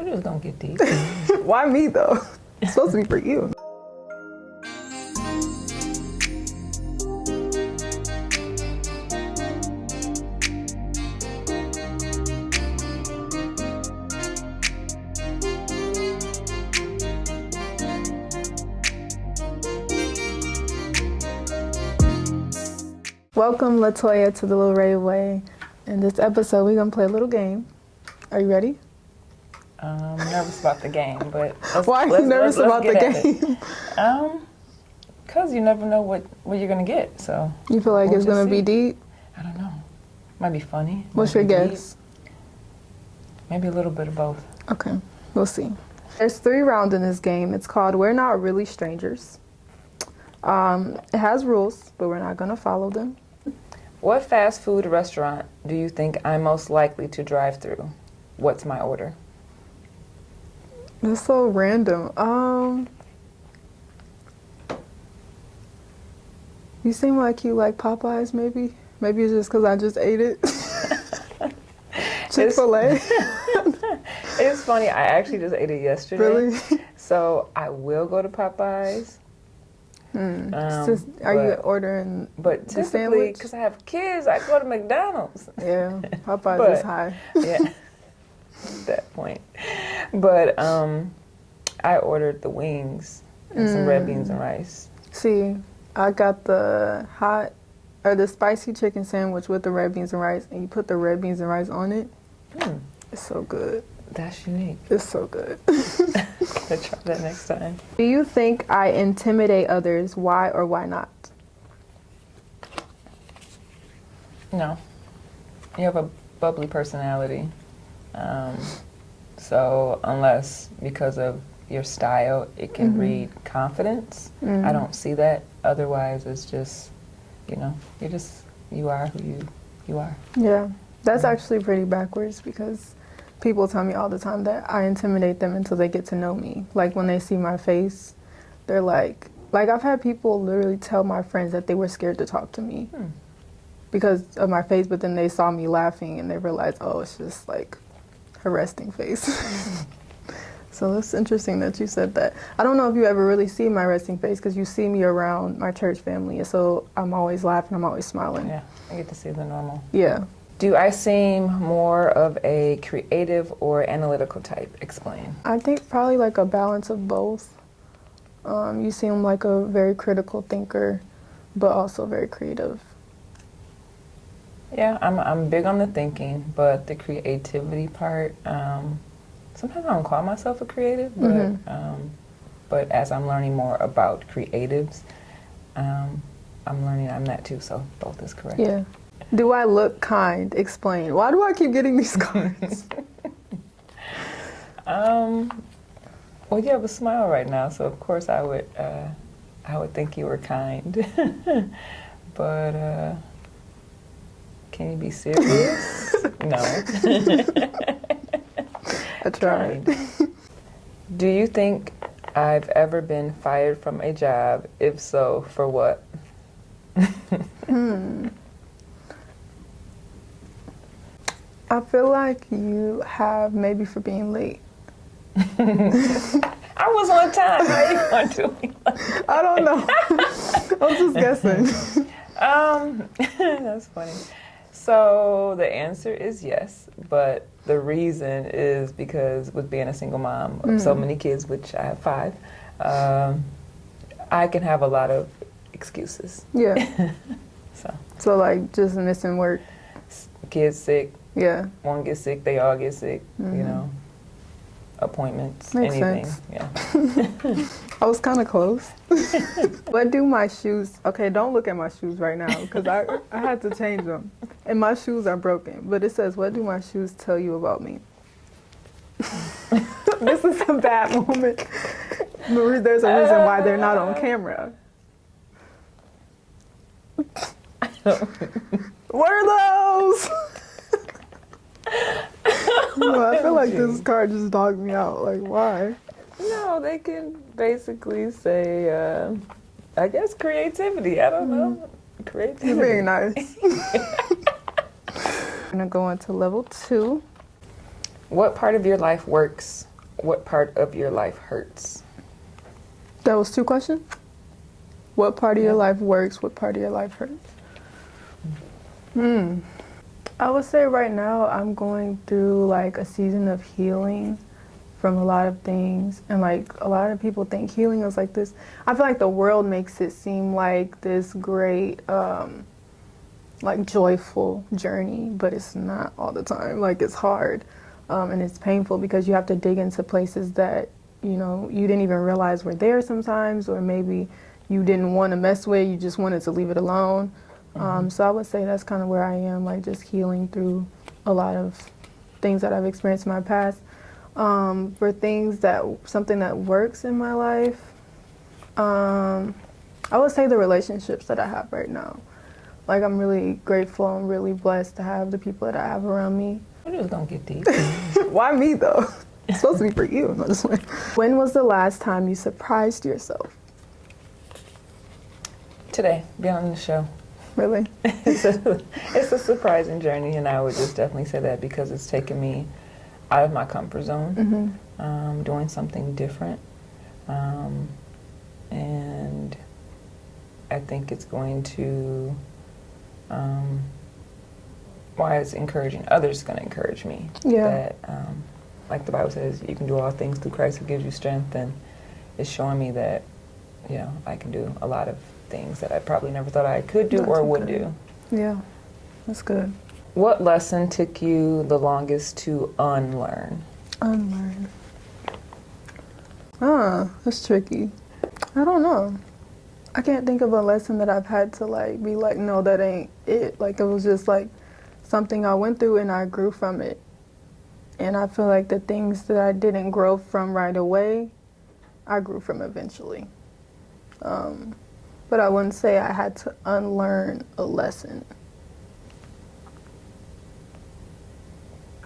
told you it was gonna get deep. Why me though? It's supposed to be for you. Welcome, Latoya, to the Little Railway. In this episode, we're gonna play a little game. Are you ready? I'm nervous about the game, but why are you nervous about the game? Because you never know what you're gonna get. So you feel like it's gonna be deep? I don't know. Might be funny. What's your guess? Maybe a little bit of both. Okay, we'll see. There's 3 rounds in this game. It's called We're Not Really Strangers. It has rules, but we're not gonna follow them. What fast food restaurant do you think I'm most likely to drive through? What's my order? That's so random. You seem like you like Popeyes, maybe? Maybe it's just because I just ate it. Chick-fil-A. It's funny, I actually just ate it yesterday. Really? So I will go to Popeyes. Are you ordering But the typically, sandwich? because I have kids, I go to McDonald's. Yeah, Popeyes is high. Yeah, at that point. But I ordered the wings and some red beans and rice. See, I got the the spicy chicken sandwich with the red beans and rice, and you put the red beans and rice on it. It's so good. That's unique. It's so good. I'll try that next time. Do you think I intimidate others? Why or why not? No. You have a bubbly personality. So unless because of your style, it can read confidence. I don't see that. Otherwise, it's just, you are who you are. Yeah, that's actually pretty backwards because people tell me all the time that I intimidate them until they get to know me. Like when they see my face, they're like I've had people literally tell my friends that they were scared to talk to me because of my face, but then they saw me laughing and they realized, oh, it's just like her resting face. So that's interesting that you said that. I don't know if you ever really see my resting face because you see me around my church family, and so I'm always laughing, I'm always smiling. Yeah, I get to see the normal. Yeah. Do I seem more of a creative or analytical type? Explain. I think probably like a balance of both. You seem like a very critical thinker, but also very creative. Yeah, I'm big on the thinking, but the creativity part, sometimes I don't call myself a creative, but as I'm learning more about creatives, I'm learning I'm that too, so both is correct. Yeah. Do I look kind? Explain. Why do I keep getting these cards? Well, you have a smile right now, so of course I would think you were kind. But can you be serious? No. I tried. Do you think I've ever been fired from a job? If so, for what? I feel like you have, maybe for being late. I was on time. How are you going to be late? I don't know. I'm just guessing. That's funny. So the answer is yes, but the reason is because with being a single mom of so many kids, which I have 5, I can have a lot of excuses. Yeah. So like just missing work. Kids sick. Yeah. One gets sick, they all get sick, appointments, Makes anything. sense. Yeah. I was kind of close. What do my shoes, okay, don't look at my shoes right now because I had to change them. And my shoes are broken. But it says, what do my shoes tell you about me? This is a bad moment. There's a reason why they're not on camera. What are those? Well, I feel like this card just dogged me out. Like, why? No, they can basically say, I guess creativity. I don't know. Creativity. You're being nice. I'm gonna go into level 2. What part of your life works what part of your life hurts? That was 2 questions? What part of your life works? What part of your life hurts? I would say right now I'm going through like a season of healing from a lot of things. And like a lot of people think healing is like this. I feel like the world makes it seem like this great, like joyful journey, but it's not all the time. Like it's hard and it's painful because you have to dig into places that, you know, you didn't even realize were there sometimes, or maybe you didn't want to mess with, you just wanted to leave it alone. So I would say that's kind of where I am, like just healing through a lot of things that I've experienced in my past. For things that, something that works in my life, I would say the relationships that I have right now. Like I'm really grateful and really blessed to have the people that I have around me. We're just gonna get deep. Why me though? It's supposed to be for you, not just one. When was the last time you surprised yourself? Today, be on the show. Really? It's a surprising journey, and I would just definitely say that because it's taken me out of my comfort zone, doing something different, and I think it's going to, why it's encouraging others, is going to encourage me. Yeah. That, like the Bible says, you can do all things through Christ who gives you strength, and it's showing me that, you know, I can do a lot of things that I probably never thought I could do or would do. Yeah, that's good. What lesson took you the longest to unlearn? Unlearn. That's tricky. I don't know. I can't think of a lesson that I've had to like be like, no, that ain't it. Like it was just like something I went through and I grew from it. And I feel like the things that I didn't grow from right away, I grew from eventually. But I wouldn't say I had to unlearn a lesson.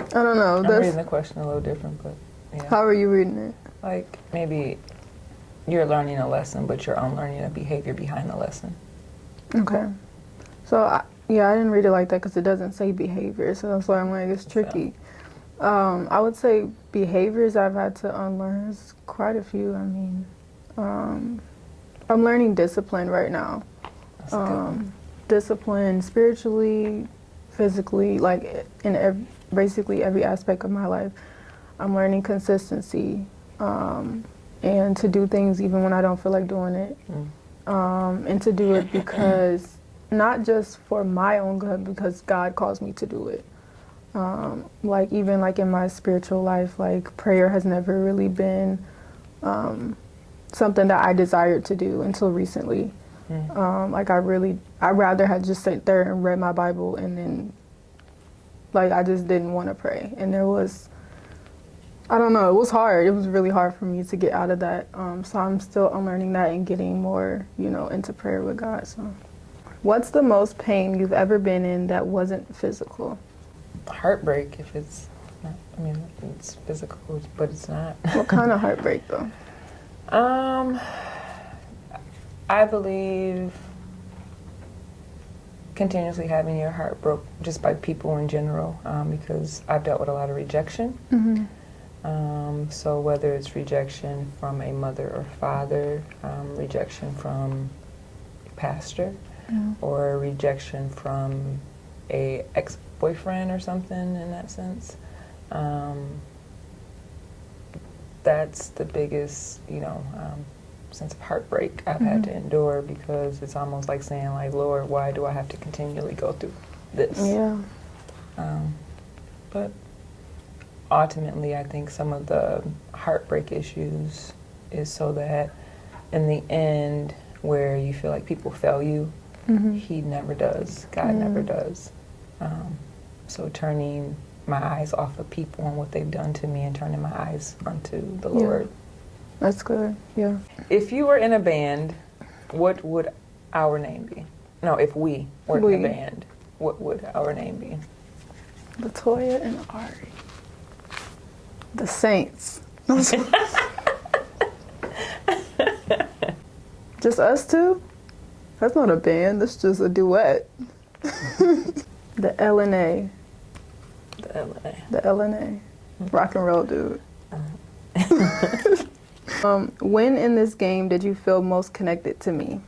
I don't know. I'm reading the question a little different, but yeah. How are you reading it? Like maybe you're learning a lesson, but you're unlearning a behavior behind the lesson. Okay. So, I didn't read it like that because it doesn't say behavior, so that's why I'm like, it's tricky. I would say behaviors I've had to unlearn is quite a few. I mean, I'm learning discipline right now. Discipline spiritually, physically, like in basically every aspect of my life. I'm learning consistency and to do things even when I don't feel like doing it. And to do it because, not just for my own good, because God calls me to do it. Like even like in my spiritual life, like prayer has never really been something that I desired to do until recently. Like I'd rather had just sat there and read my Bible and then like I just didn't want to pray. And there was, I don't know, it was hard. It was really hard for me to get out of that. So I'm still unlearning that and getting more, you know, into prayer with God. So what's the most pain you've ever been in that wasn't physical? Heartbreak, if it's not, I mean, it's physical, but it's not. What kind of heartbreak though? I believe continuously having your heart broke just by people in general, because I've dealt with a lot of rejection. So whether it's rejection from a mother or father, rejection from a pastor, or rejection from a ex-boyfriend or something in that sense, that's the biggest, you know, sense of heartbreak I've had to endure, because it's almost like saying, like, Lord, why do I have to continually go through this? Yeah. But ultimately, I think some of the heartbreak issues is so that in the end, where you feel like people fail you, He never does. God never does. So turning my eyes off of people and what they've done to me and turning my eyes onto the Lord. That's good, yeah. If you were in a band, what would our name be? No, if we were in a band, what would our name be? Latoya and Ari. The Saints. Just us two? That's not a band, that's just a duet. The LNA. The LNA. The LNA. Rock and roll dude. When in this game did you feel most connected to me?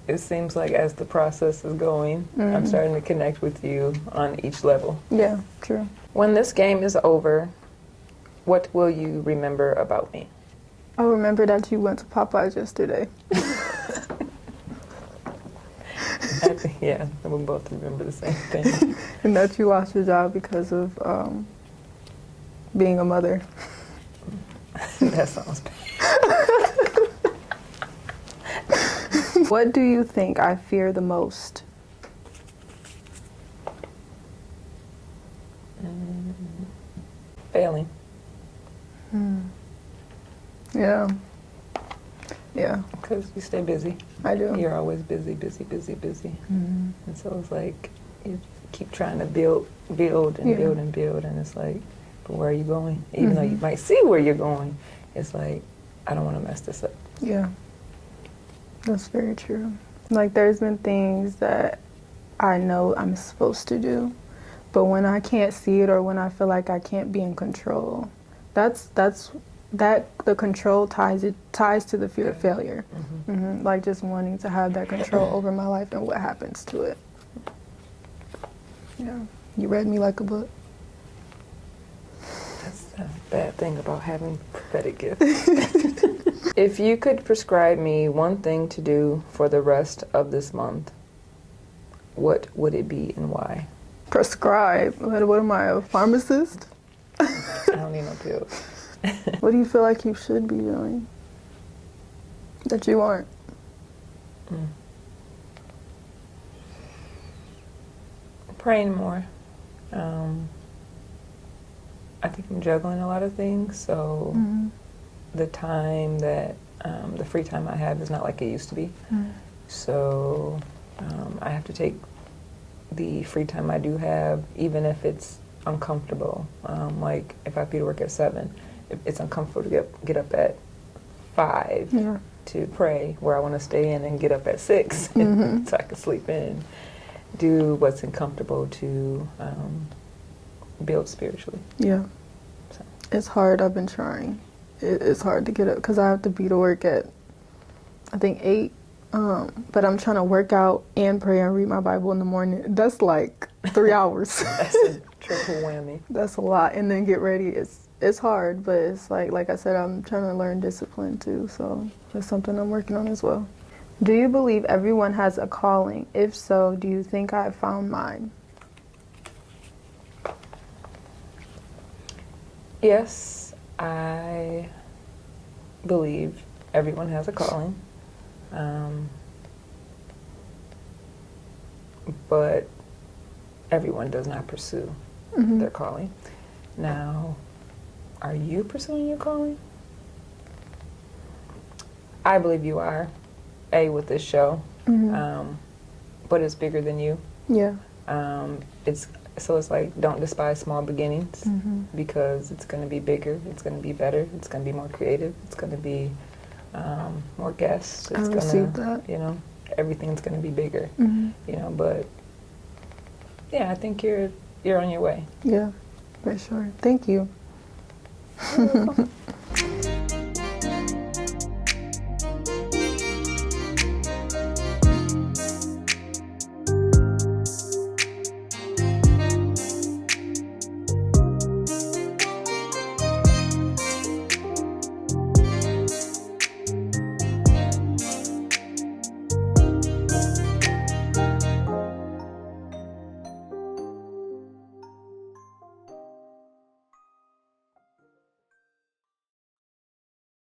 It seems like as the process is going, I'm starting to connect with you on each level. Yeah, true. When this game is over, what will you remember about me? I remember that you went to Popeyes yesterday. Yeah, we both remember the same thing. And that you lost your job because of being a mother. That sounds bad. What do you think I fear the most? Failing. Yeah. Yeah, Because you stay busy. I do. You're always busy, busy, busy, busy. And so it's like you keep trying to build and build and build, and it's like, but where are you going? Even though you might see where you're going, it's like, I don't want to mess this up. Yeah, that's very true. Like, there's been things that I know I'm supposed to do, but when I can't see it or when I feel like I can't be in control, the control ties to the fear of failure. Like just wanting to have that control over my life and what happens to it. Yeah, you read me like a book. That's the bad thing about having prophetic gifts. If you could prescribe me one thing to do for the rest of this month, what would it be and why? Prescribe? What am I, a pharmacist? I don't need no pills. What do you feel like you should be doing that you aren't? Praying more. I think I'm juggling a lot of things, so the time that, the free time I have is not like it used to be. So I have to take the free time I do have, even if it's uncomfortable. Like if I have to be to work at 7, it's uncomfortable to get up at 5 to pray, where I want to stay in and get up at 6 so I can sleep in. Do what's uncomfortable to build spiritually. Yeah. So. It's hard. I've been trying. It's hard to get up because I have to be to work at, I think, 8. But I'm trying to work out and pray and read my Bible in the morning. That's like 3 hours. That's a triple whammy. That's a lot. And then get ready. It's hard, but it's like I said, I'm trying to learn discipline too. So that's something I'm working on as well. Do you believe everyone has a calling? If so, do you think I have found mine? Yes, I believe everyone has a calling. But everyone does not pursue their calling. Now, are you pursuing your calling? I believe you are, with this show, but it's bigger than you. Yeah. It's like, don't despise small beginnings, because it's going to be bigger, it's going to be better, it's going to be more creative, it's going to be more guests. It's I received that. Everything's going to be bigger, but yeah, I think you're on your way. Yeah, for sure. Thank you. You're welcome.